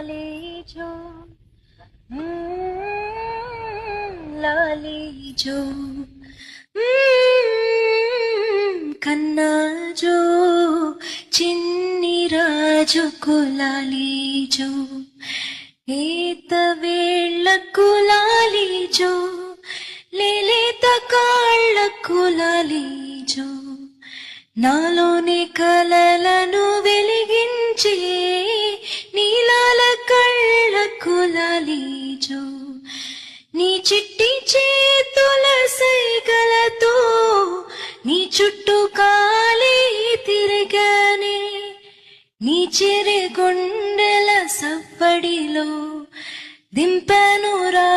లాలీజో లాలీజో కన్నాజో చిన్ని రాజుకు లాలీజో ఏత వేళ్లకు లాలీజో లేలేత కాళ్ళకు లాలీజో నాలోని కలలను వెలిగించే నీలాల కళ్ళకు లాలీజో నీ చిట్టి చేతుల సైగలతో నీ చుట్టూ కాలే తిరగానే నీ చెరి గుండెల సవ్వడిలో దింపను రా